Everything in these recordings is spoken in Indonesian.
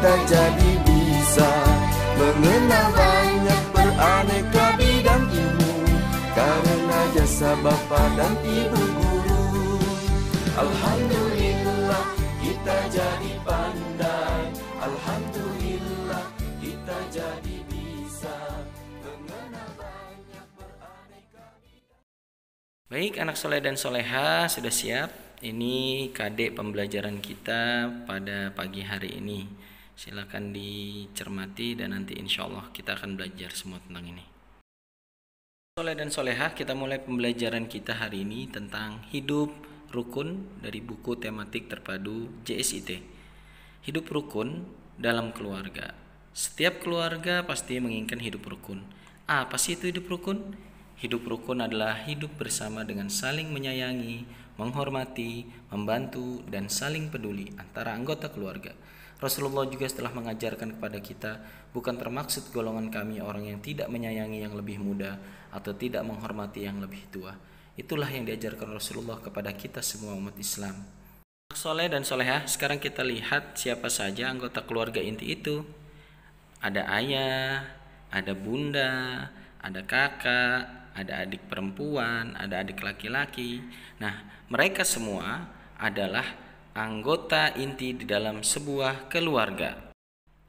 kita jadi bisa mengenal banyak beraneka bidang ilmu karena jasa Bapa dan Ibu guru. Alhamdulillah kita jadi pandai, alhamdulillah kita jadi bisa mengenal banyak beraneka bidang. Baik, anak soleh dan soleha, sudah siap? Ini KD pembelajaran kita pada pagi hari ini. Silakan dicermati dan nanti insya Allah kita akan belajar semua tentang ini. Soleh dan soleha, kita mulai pembelajaran kita hari ini tentang hidup rukun dari buku tematik terpadu JSIT. Hidup rukun dalam keluarga. Setiap keluarga pasti menginginkan hidup rukun. Apa sih itu hidup rukun? Hidup rukun adalah hidup bersama dengan saling menyayangi, menghormati, membantu, dan saling peduli antara anggota keluarga. Rasulullah juga setelah mengajarkan kepada kita, bukan termaksud golongan kami orang yang tidak menyayangi yang lebih muda atau tidak menghormati yang lebih tua. Itulah yang diajarkan Rasulullah kepada kita semua umat Islam. Soleh dan solehah, sekarang kita lihat siapa saja anggota keluarga inti itu. Ada ayah, ada bunda, ada kakak, ada adik perempuan, ada adik laki-laki. Nah, mereka semua adalah anggota inti di dalam sebuah keluarga.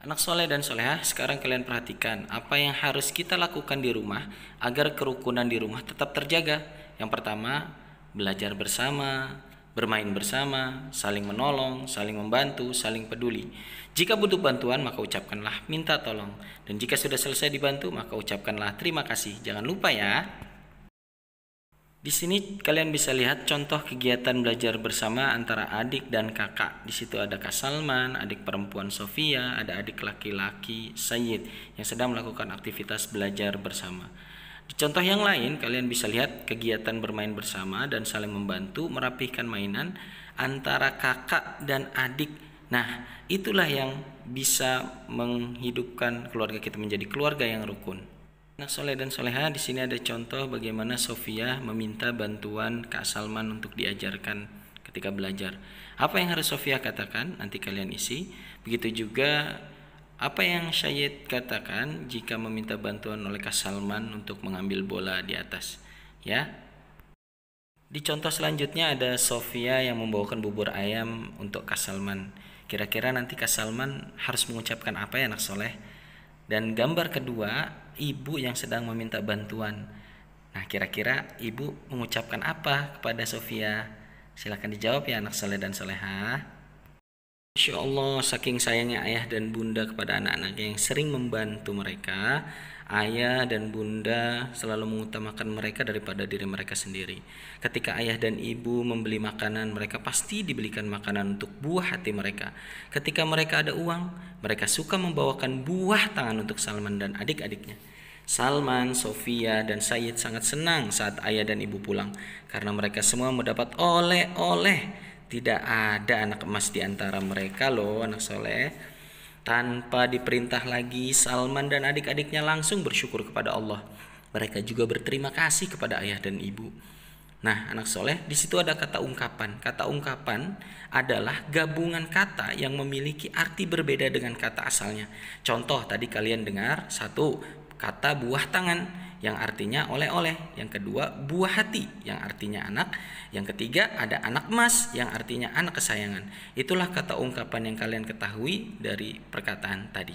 Anak soleh dan solehah, sekarang kalian perhatikan apa yang harus kita lakukan di rumah agar kerukunan di rumah tetap terjaga. Yang pertama, belajar bersama, bermain bersama, saling menolong, saling membantu, saling peduli. Jika butuh bantuan, maka ucapkanlah minta tolong. Dan jika sudah selesai dibantu, maka ucapkanlah terima kasih. Jangan lupa ya. Di sini kalian bisa lihat contoh kegiatan belajar bersama antara adik dan kakak. Di situ ada Kak Salman, adik perempuan Sofia, ada adik laki-laki Sayyid yang sedang melakukan aktivitas belajar bersama. Di contoh yang lain kalian bisa lihat kegiatan bermain bersama dan saling membantu merapihkan mainan antara kakak dan adik. Nah, itulah yang bisa menghidupkan keluarga kita menjadi keluarga yang rukun. Anak soleh dan soleha, di sini ada contoh bagaimana Sofia meminta bantuan Kak Salman untuk diajarkan ketika belajar. Apa yang harus Sofia katakan? Nanti kalian isi. Begitu juga apa yang Syed katakan jika meminta bantuan oleh Kak Salman untuk mengambil bola di atas. Ya. Di contoh selanjutnya ada Sofia yang membawakan bubur ayam untuk Kak Salman. Kira-kira nanti Kak Salman harus mengucapkan apa ya anak soleh? Dan gambar kedua, ibu yang sedang meminta bantuan. Nah, kira-kira ibu mengucapkan apa kepada Sofia? Silakan dijawab ya anak soleh dan soleha. Masya Allah, saking sayangnya ayah dan bunda kepada anak-anaknya yang sering membantu mereka, ayah dan bunda selalu mengutamakan mereka daripada diri mereka sendiri. Ketika ayah dan ibu membeli makanan, mereka pasti dibelikan makanan untuk buah hati mereka. Ketika mereka ada uang, mereka suka membawakan buah tangan untuk Salman dan adik-adiknya. Salman, Sofia, dan Sayyid sangat senang saat ayah dan ibu pulang karena mereka semua mendapat oleh-oleh. Tidak ada anak emas di antara mereka loh anak soleh. Tanpa diperintah lagi, Salman dan adik-adiknya langsung bersyukur kepada Allah. Mereka juga berterima kasih kepada ayah dan ibu. Nah, anak soleh, di situ ada kata ungkapan. Kata ungkapan adalah gabungan kata yang memiliki arti berbeda dengan kata asalnya. Contoh tadi kalian dengar, satu, kata buah tangan yang artinya oleh-oleh. Yang kedua, buah hati yang artinya anak. Yang ketiga, ada anak emas yang artinya anak kesayangan. Itulah kata ungkapan yang kalian ketahui dari perkataan tadi.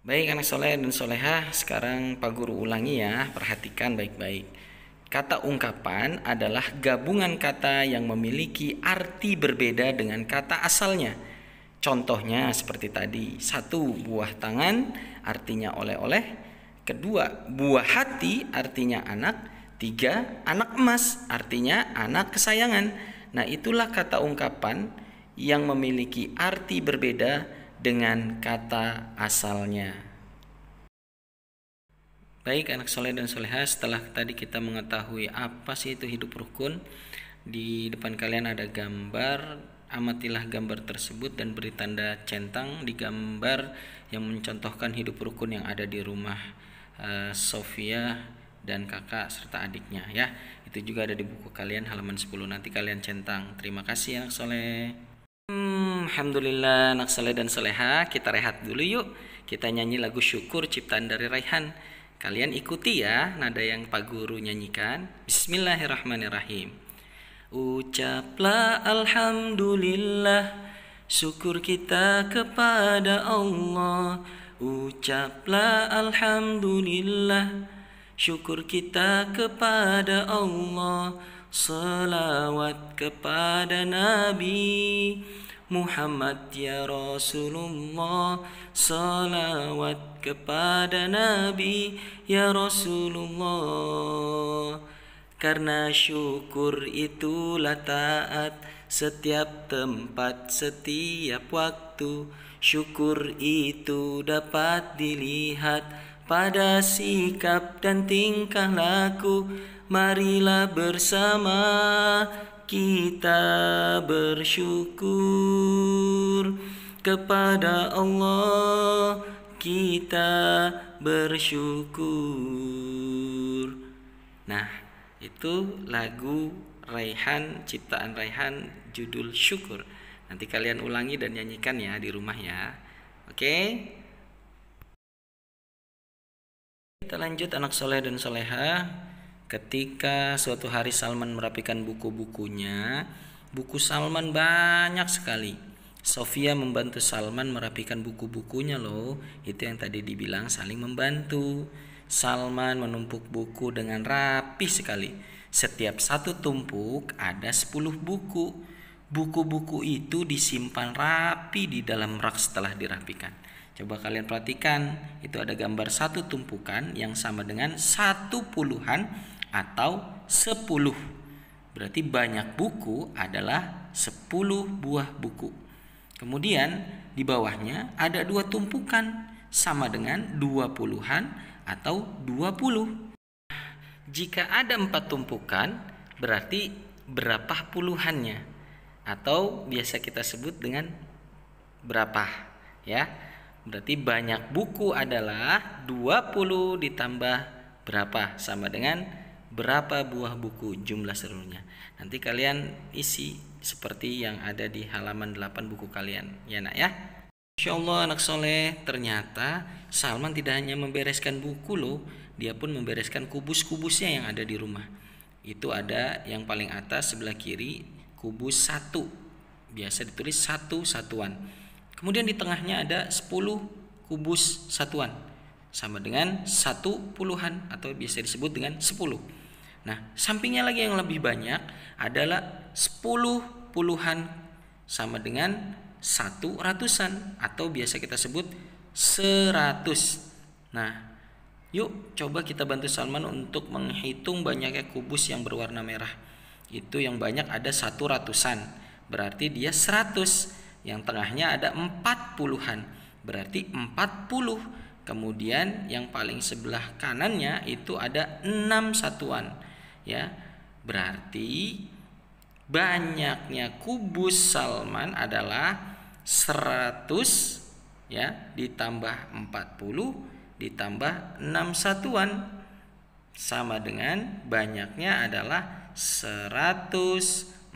Baik anak soleh dan soleha, sekarang Pak Guru ulangi ya, perhatikan baik-baik. Kata ungkapan adalah gabungan kata yang memiliki arti berbeda dengan kata asalnya. Contohnya seperti tadi, satu, buah tangan artinya oleh-oleh. Kedua, buah hati artinya anak. Tiga, anak emas artinya anak kesayangan. Nah, itulah kata ungkapan yang memiliki arti berbeda dengan kata asalnya. Baik anak soleh dan soleha, setelah tadi kita mengetahui apa sih itu hidup rukun, di depan kalian ada gambar. Amatilah gambar tersebut dan beri tanda centang di gambar yang mencontohkan hidup rukun yang ada di rumah Sofia dan kakak serta adiknya ya. Itu juga ada di buku kalian halaman 10. Nanti kalian centang. Terima kasih anak soleh. Alhamdulillah anak soleh dan soleha. Kita rehat dulu yuk. Kita nyanyi lagu syukur ciptaan dari Raihan. Kalian ikuti ya nada yang Pak Guru nyanyikan. Bismillahirrahmanirrahim. Ucaplah alhamdulillah, syukur kita kepada Allah. Ucaplah alhamdulillah, syukur kita kepada Allah. Salawat kepada Nabi Muhammad ya Rasulullah. Salawat kepada Nabi ya Rasulullah. Karena syukur itulah taat setiap tempat, setiap waktu. Syukur itu dapat dilihat pada sikap dan tingkah laku. Marilah bersama kita bersyukur kepada Allah. Kita bersyukur. Nah, itu lagu Raihan, ciptaan Raihan, judul Syukur. Nanti kalian ulangi dan nyanyikan ya di rumah ya. Oke? Kita lanjut anak soleh dan soleha. Ketika suatu hari Salman merapikan buku-bukunya, buku Salman banyak sekali. Sofia membantu Salman merapikan buku-bukunya loh. Itu yang tadi dibilang saling membantu. Salman menumpuk buku dengan rapi sekali. Setiap satu tumpuk ada 10 buku. Buku-buku itu disimpan rapi di dalam rak setelah dirapikan. Coba kalian perhatikan, itu ada gambar satu tumpukan yang sama dengan 1 puluhan atau 10. Berarti banyak buku adalah 10 buah buku. Kemudian di bawahnya ada 2 tumpukan sama dengan 2 puluhan atau 20. Jika ada 4 tumpukan berarti berapa puluhannya? Atau biasa kita sebut dengan berapa ya? Berarti banyak buku adalah 20 ditambah berapa sama dengan berapa buah buku jumlah seluruhnya. Nanti kalian isi seperti yang ada di halaman 8 buku kalian ya nak ya. Insyaallah anak soleh, ternyata Salman tidak hanya membereskan buku loh, dia pun membereskan kubus-kubusnya yang ada di rumah. Itu ada yang paling atas sebelah kiri, kubus 1, biasa ditulis 1 satuan. Kemudian di tengahnya ada 10 kubus satuan sama dengan 1 puluhan atau biasa disebut dengan 10. Nah, sampingnya lagi yang lebih banyak adalah 10 puluhan sama dengan 1 ratusan atau biasa kita sebut 100. Nah, yuk coba kita bantu Salman untuk menghitung banyaknya kubus yang berwarna merah. Itu yang banyak ada 1 ratusan, berarti dia 100. Yang tengahnya ada 4 puluhan, berarti 40. Kemudian yang paling sebelah kanannya itu ada 6 satuan. Ya, berarti banyaknya kubus Salman adalah 100 ya ditambah 40 ditambah 6 satuan sama dengan banyaknya adalah 146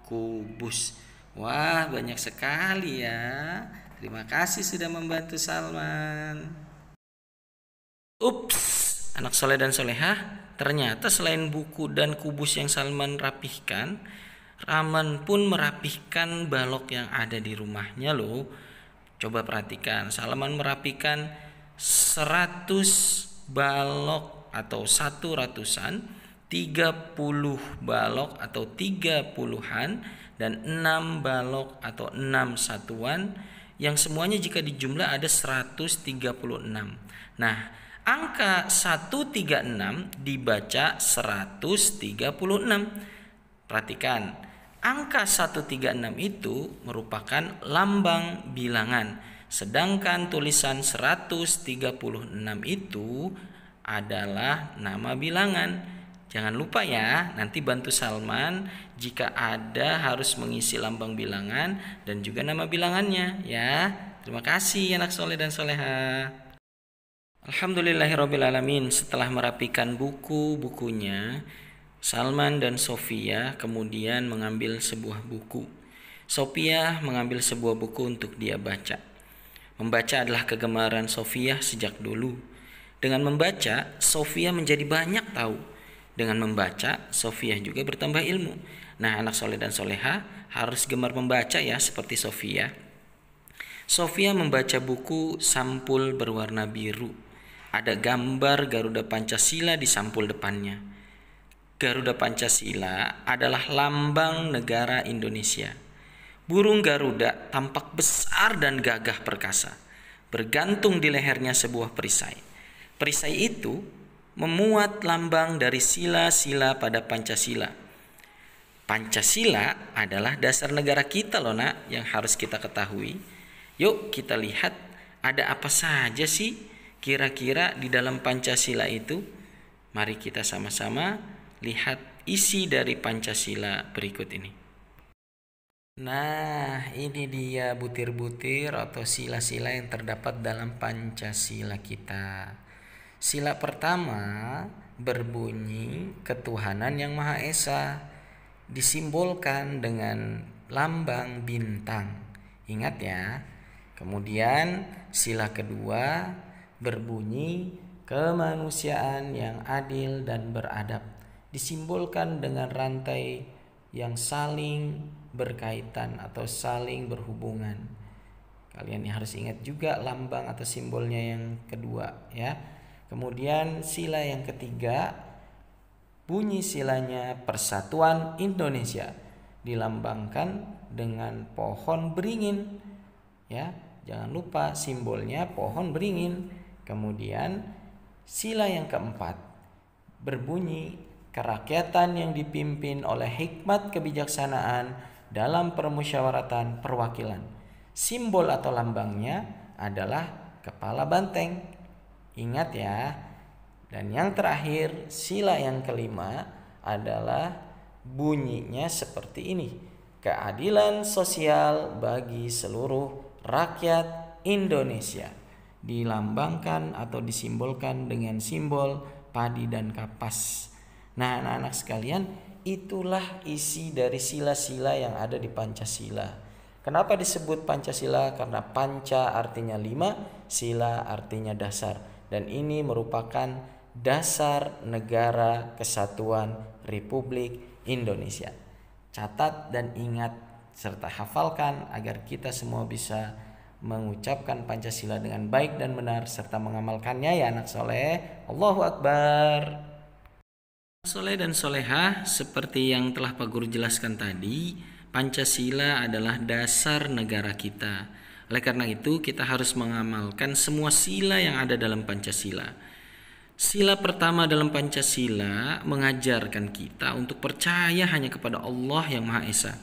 kubus. Wah, banyak sekali ya. Terima kasih sudah membantu Salman. Ups, anak soleh dan solehah, ternyata selain buku dan kubus yang Salman rapihkan, Rahman pun merapihkan balok yang ada di rumahnya loh. Coba perhatikan, Salman merapikan 100 balok atau 1 ratusan, 30 balok atau 30 puluhan, dan 6 balok atau 6 satuan yang semuanya jika dijumlah ada 136. Nah, angka 136 dibaca 136. Perhatikan, angka 136 itu merupakan lambang bilangan, sedangkan tulisan 136 itu adalah nama bilangan. Jangan lupa ya, nanti bantu Salman jika ada harus mengisi lambang bilangan dan juga nama bilangannya ya. Terima kasih anak soleh dan soleha. Alhamdulillahirrabbilalamin. Setelah merapikan buku-bukunya, Salman dan Sofia kemudian mengambil sebuah buku. Sofia mengambil sebuah buku untuk dia baca. Membaca adalah kegemaran Sofia sejak dulu. Dengan membaca, Sofia menjadi banyak tahu. Dengan membaca, Sofia juga bertambah ilmu. Nah, anak soleh dan soleha harus gemar membaca ya, seperti Sofia. Sofia membaca buku sampul berwarna biru. Ada gambar Garuda Pancasila di sampul depannya. Garuda Pancasila adalah lambang negara Indonesia. Burung Garuda tampak besar dan gagah perkasa. Bergantung di lehernya sebuah perisai. Perisai itu memuat lambang dari sila-sila pada Pancasila. Pancasila adalah dasar negara kita loh nak, yang harus kita ketahui. Yuk kita lihat ada apa saja sih kira-kira di dalam Pancasila itu. Mari kita sama-sama lihat isi dari Pancasila berikut ini. Nah, ini dia butir-butir atau sila-sila yang terdapat dalam Pancasila kita. Sila pertama berbunyi ketuhanan yang Maha Esa, disimbolkan dengan lambang bintang. Ingat ya. Kemudian sila kedua berbunyi kemanusiaan yang adil dan beradab, disimbolkan dengan rantai yang saling berkaitan atau saling berhubungan. Kalian harus ingat juga lambang atau simbolnya yang kedua ya. Kemudian sila yang ketiga, bunyi silanya Persatuan Indonesia, dilambangkan dengan pohon beringin ya. Jangan lupa simbolnya pohon beringin. Kemudian sila yang keempat berbunyi kerakyatan yang dipimpin oleh hikmat kebijaksanaan dalam permusyawaratan perwakilan. Simbol atau lambangnya adalah kepala banteng. Ingat ya. Dan yang terakhir, sila yang kelima adalah bunyinya seperti ini. Keadilan sosial bagi seluruh rakyat Indonesia. Dilambangkan atau disimbolkan dengan simbol padi dan kapas. Nah, anak-anak sekalian, itulah isi dari sila-sila yang ada di Pancasila. Kenapa disebut Pancasila? Karena panca artinya 5, sila artinya dasar. Dan ini merupakan dasar negara kesatuan Republik Indonesia. Catat dan ingat serta hafalkan agar kita semua bisa mengucapkan Pancasila dengan baik dan benar serta mengamalkannya ya anak soleh. Allahu Akbar. Soleh dan soleha, seperti yang telah Pak Guru jelaskan tadi, Pancasila adalah dasar negara kita. Oleh karena itu, kita harus mengamalkan semua sila yang ada dalam Pancasila. Sila pertama dalam Pancasila mengajarkan kita untuk percaya hanya kepada Allah yang Maha Esa.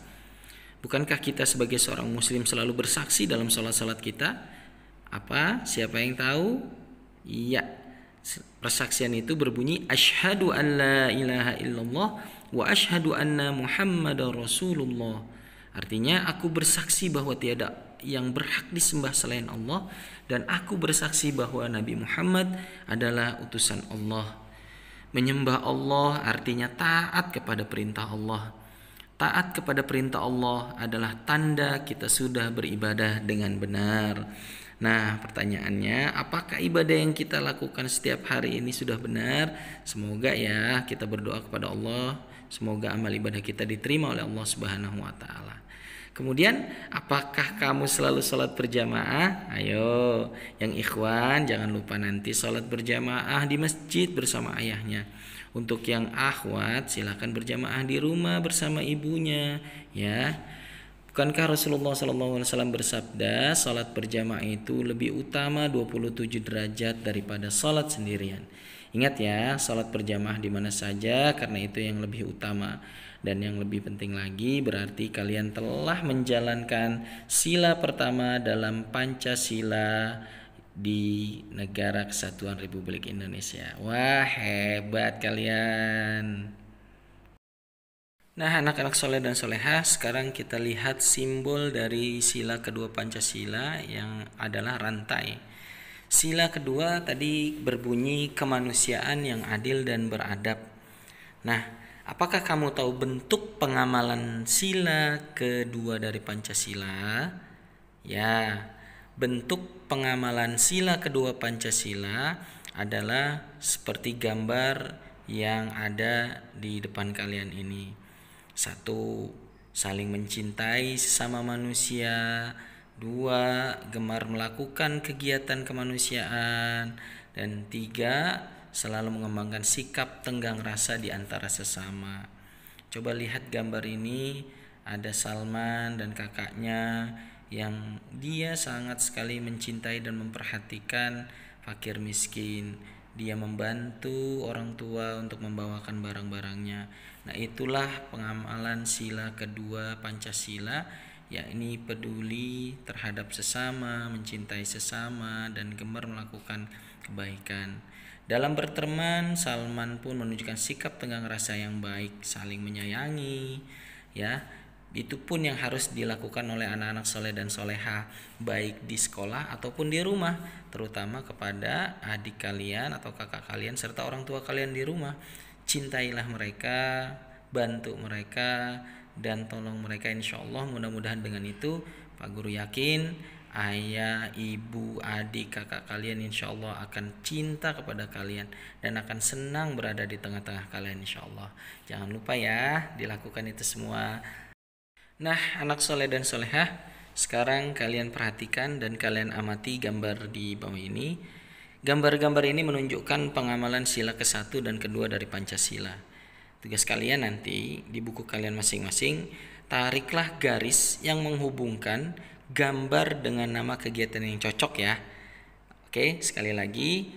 Bukankah kita sebagai seorang muslim selalu bersaksi dalam salat-salat kita? Apa? Siapa yang tahu? Iya. Persaksian itu berbunyi asyhadu an la ilaha illallah wa asyhadu anna muhammadar rasulullah. Artinya aku bersaksi bahwa tiada yang berhak disembah selain Allah dan aku bersaksi bahwa Nabi Muhammad adalah utusan Allah. Menyembah Allah artinya taat kepada perintah Allah. Taat kepada perintah Allah adalah tanda kita sudah beribadah dengan benar. Nah, pertanyaannya, apakah ibadah yang kita lakukan setiap hari ini sudah benar? Semoga ya, kita berdoa kepada Allah, semoga amal ibadah kita diterima oleh Allah Subhanahu wa taala. Kemudian, apakah kamu selalu sholat berjamaah? Ayo, yang ikhwan jangan lupa nanti sholat berjamaah di masjid bersama ayahnya. Untuk yang akhwat silakan berjamaah di rumah bersama ibunya ya. Bukankah Rasulullah SAW bersabda, salat berjamaah itu lebih utama 27 derajat daripada salat sendirian. Ingat ya, salat berjamaah di mana saja karena itu yang lebih utama. Dan yang lebih penting lagi berarti kalian telah menjalankan sila pertama dalam Pancasila di Negara Kesatuan Republik Indonesia. Wah, hebat kalian. Nah, anak-anak soleh dan soleha, sekarang kita lihat simbol dari sila kedua Pancasila yang adalah rantai. Sila kedua tadi berbunyi kemanusiaan yang adil dan beradab. Nah, Apakah kamu tahu bentuk pengamalan sila kedua dari Pancasila? Ya, bentuk pengamalan sila kedua Pancasila adalah seperti gambar yang ada di depan kalian ini. 1. Saling mencintai sesama manusia. 2. Gemar melakukan kegiatan kemanusiaan. Dan 3. Selalu mengembangkan sikap tenggang rasa di antara sesama. Coba lihat gambar ini, ada Salman dan kakaknya yang dia sangat sekali mencintai dan memperhatikan fakir miskin. Dia membantu orang tua untuk membawakan barang-barangnya. Nah, itulah pengamalan sila kedua Pancasila, yakni peduli terhadap sesama, mencintai sesama, dan gemar melakukan kebaikan. Dalam berteman, Salman pun menunjukkan sikap tenggang rasa yang baik, saling menyayangi, ya. Itu pun yang harus dilakukan oleh anak-anak soleh dan soleha, baik di sekolah ataupun di rumah, terutama kepada adik kalian atau kakak kalian serta orang tua kalian di rumah. Cintailah mereka, bantu mereka, dan tolong mereka. Insya Allah mudah-mudahan dengan itu Pak Guru yakin ayah, ibu, adik, kakak kalian insya Allah akan cinta kepada kalian dan akan senang berada di tengah-tengah kalian insya Allah. Jangan lupa ya dilakukan itu semua. Nah, anak soleh dan solehah, sekarang kalian perhatikan dan kalian amati gambar di bawah ini. Gambar-gambar ini menunjukkan pengamalan sila ke-1 dan kedua dari Pancasila. Tugas kalian nanti di buku kalian masing-masing, tariklah garis yang menghubungkan gambar dengan nama kegiatan yang cocok ya. Oke, sekali lagi,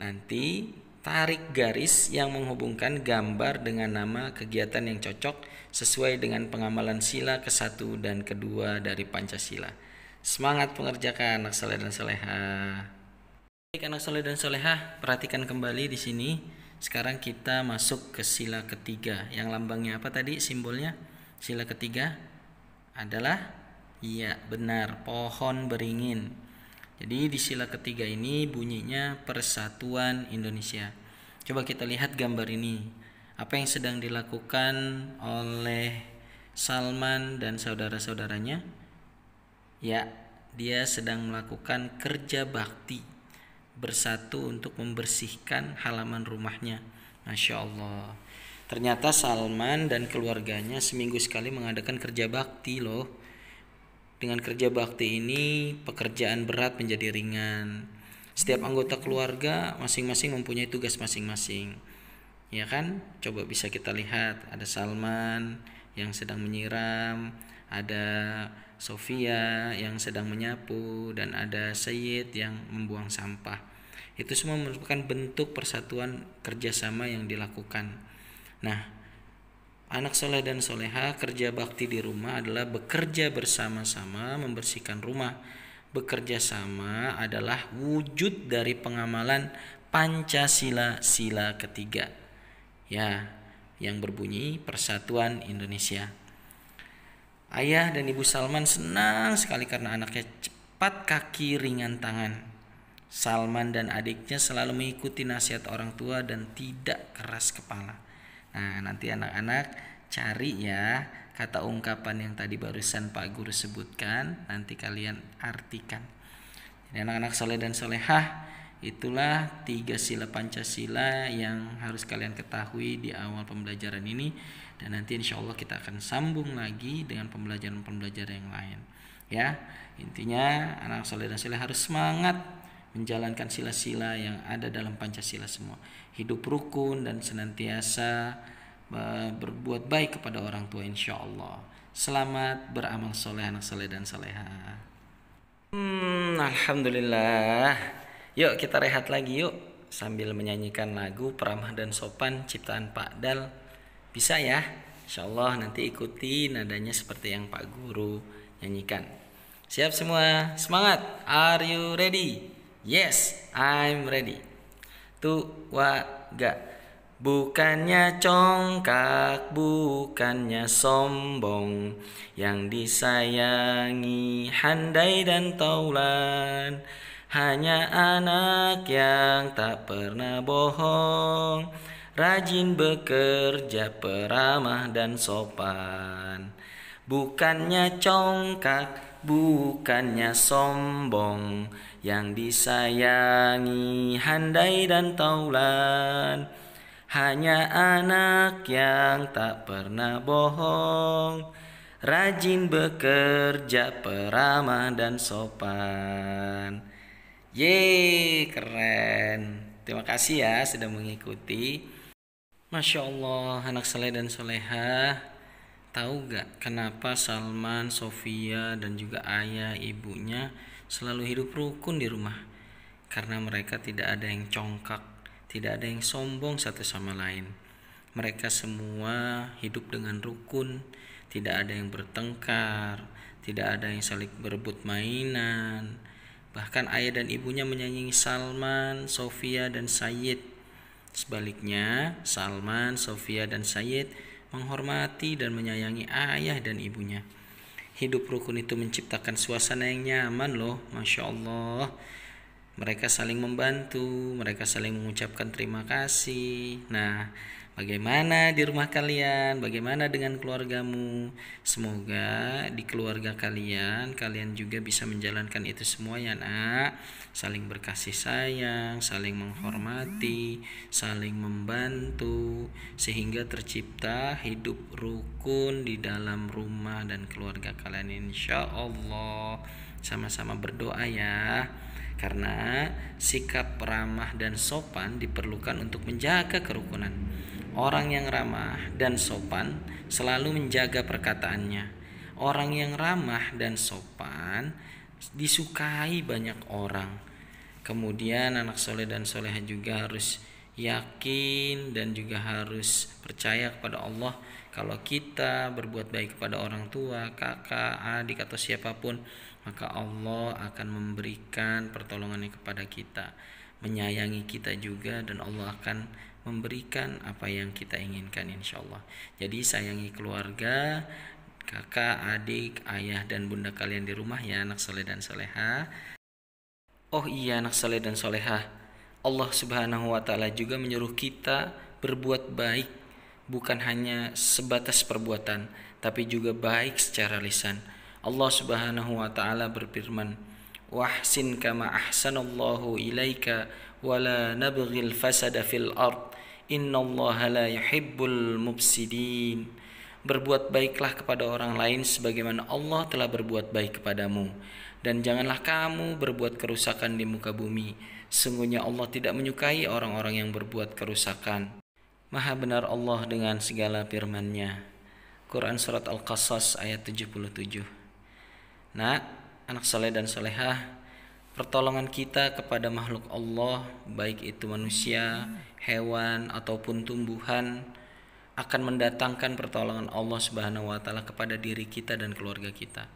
nanti tarik garis yang menghubungkan gambar dengan nama kegiatan yang cocok sesuai dengan pengamalan sila ke-1 dan kedua dari Pancasila. Semangat mengerjakan anak soleh dan soleha. Baik anak soleh dan soleha, perhatikan kembali di sini. Sekarang kita masuk ke sila ketiga. Yang lambangnya apa tadi simbolnya? Sila ketiga adalah, iya benar, pohon beringin. Jadi di sila ketiga ini bunyinya Persatuan Indonesia. Coba kita lihat gambar ini. Apa yang sedang dilakukan oleh Salman dan saudara-saudaranya? Ya, dia sedang melakukan kerja bakti, bersatu untuk membersihkan halaman rumahnya. Masya Allah. Ternyata Salman dan keluarganya seminggu sekali mengadakan kerja bakti loh. Dengan kerja bakti ini pekerjaan berat menjadi ringan. Setiap anggota keluarga masing-masing mempunyai tugas masing-masing. Ya kan? Coba bisa kita lihat, ada Salman yang sedang menyiram, ada Sofia yang sedang menyapu, dan ada Sayyid yang membuang sampah. Itu semua merupakan bentuk persatuan kerjasama yang dilakukan. Nah, anak soleh dan soleha kerja bakti di rumah adalah bekerja bersama-sama membersihkan rumah. Bekerja sama adalah wujud dari pengamalan Pancasila sila ketiga. Ya, yang berbunyi Persatuan Indonesia. Ayah dan Ibu Salman senang sekali karena anaknya cepat kaki ringan tangan. Salman dan adiknya selalu mengikuti nasihat orang tua dan tidak keras kepala. Nah, nanti anak-anak cari ya kata ungkapan yang tadi barusan Pak Guru sebutkan, nanti kalian artikan. Jadi anak-anak soleh dan solehah, itulah 3 sila Pancasila yang harus kalian ketahui di awal pembelajaran ini. Dan nanti insya Allah kita akan sambung lagi dengan pembelajaran-pembelajaran yang lain. Ya, intinya anak soleh dan solehah harus semangat menjalankan sila-sila yang ada dalam Pancasila semua. Hidup rukun dan senantiasa berbuat baik kepada orang tua insya Allah. Selamat beramal soleh anak soleh dan soleha. Alhamdulillah. Yuk kita rehat lagi yuk sambil menyanyikan lagu Peramah dan Sopan ciptaan Pak Dal. Bisa ya? Insya Allah nanti ikuti nadanya seperti yang Pak Guru nyanyikan. Siap semua? Semangat? Are you ready? Yes, I'm ready. Tu wa ga. Bukannya congkak, bukannya sombong, yang disayangi handai dan taulan. Hanya anak yang tak pernah bohong, rajin bekerja, peramah dan sopan. Bukannya congkak, bukannya sombong, yang disayangi handai dan taulan. Hanya anak yang tak pernah bohong, rajin bekerja, peramah dan sopan. Yeay, keren. Terima kasih ya sudah mengikuti. Masya Allah, anak soleh dan solehah. Tahu gak kenapa Salman, Sofia, dan juga ayah ibunya selalu hidup rukun di rumah? Karena mereka tidak ada yang congkak, tidak ada yang sombong satu sama lain. Mereka semua hidup dengan rukun, tidak ada yang bertengkar, tidak ada yang saling berebut mainan. Bahkan ayah dan ibunya menyayangi Salman, Sofia, dan Sayyid. Sebaliknya, Salman, Sofia, dan Sayyid menghormati dan menyayangi ayah dan ibunya. Hidup rukun itu menciptakan suasana yang nyaman loh, Masya Allah. Mereka saling membantu, mereka saling mengucapkan terima kasih. Nah, bagaimana di rumah kalian? Bagaimana dengan keluargamu? Semoga di keluarga kalian juga bisa menjalankan itu semua ya nak. Saling berkasih sayang, saling menghormati, saling membantu, sehingga tercipta hidup rukun di dalam rumah dan keluarga kalian, insya Allah. Sama-sama berdoa ya. Karena sikap ramah dan sopan diperlukan untuk menjaga kerukunan. Orang yang ramah dan sopan selalu menjaga perkataannya. Orang yang ramah dan sopan disukai banyak orang. Kemudian anak soleh dan soleha juga harus yakin dan juga harus percaya kepada Allah. Kalau kita berbuat baik kepada orang tua, kakak, adik, atau siapapun, maka Allah akan memberikan pertolongannya kepada kita, menyayangi kita juga, dan Allah akan memberikan apa yang kita inginkan, insya Allah. Jadi sayangi keluarga, kakak, adik, ayah, dan bunda kalian di rumah ya anak soleh dan soleha. Oh iya anak soleh dan soleha, Allah Subhanahu wa ta'ala juga menyuruh kita berbuat baik, bukan hanya sebatas perbuatan, tapi juga baik secara lisan. Allah Subhanahu wa ta'ala berfirman, wahsin kama ahsanallahu ilaika wala nabghil fasada fil ard innallaha la yuhibbul mufsidin. Berbuat baiklah kepada orang lain sebagaimana Allah telah berbuat baik kepadamu, dan janganlah kamu berbuat kerusakan di muka bumi. Sungguhnya Allah tidak menyukai orang-orang yang berbuat kerusakan. Maha benar Allah dengan segala firman-Nya. Quran Surat Al-Qasas ayat 77. Nah, anak soleh dan solehah, pertolongan kita kepada makhluk Allah, baik itu manusia, hewan, ataupun tumbuhan, akan mendatangkan pertolongan Allah Subhanahu wa ta'ala kepada diri kita dan keluarga kita.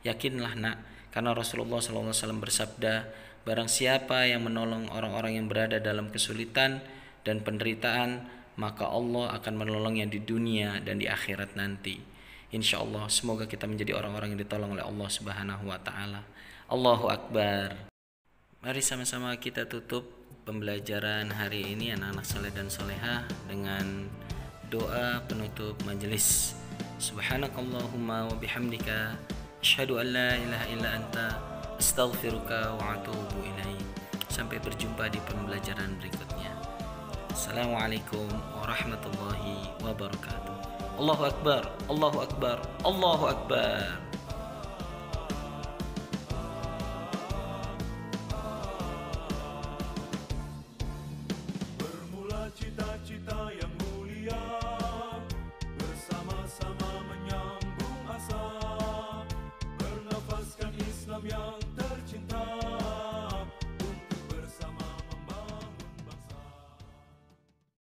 Yakinlah nak, karena Rasulullah SAW bersabda, barang siapa yang menolong orang-orang yang berada dalam kesulitan dan penderitaan, maka Allah akan menolongnya di dunia dan di akhirat nanti. Insya Allah, semoga kita menjadi orang-orang yang ditolong oleh Allah Subhanahu wa ta'ala. Allahu Akbar. Mari sama-sama kita tutup pembelajaran hari ini anak-anak soleh dan soleha dengan doa penutup majelis. Subhanakallahumma wa bihamdika asyhadu an la ilaha illa anta astaghfiruka wa atubu ilaik. Sampai berjumpa di pembelajaran berikutnya. Assalamualaikum warahmatullahi wabarakatuh. Allahu Akbar, Allahu Akbar, Allahu Akbar.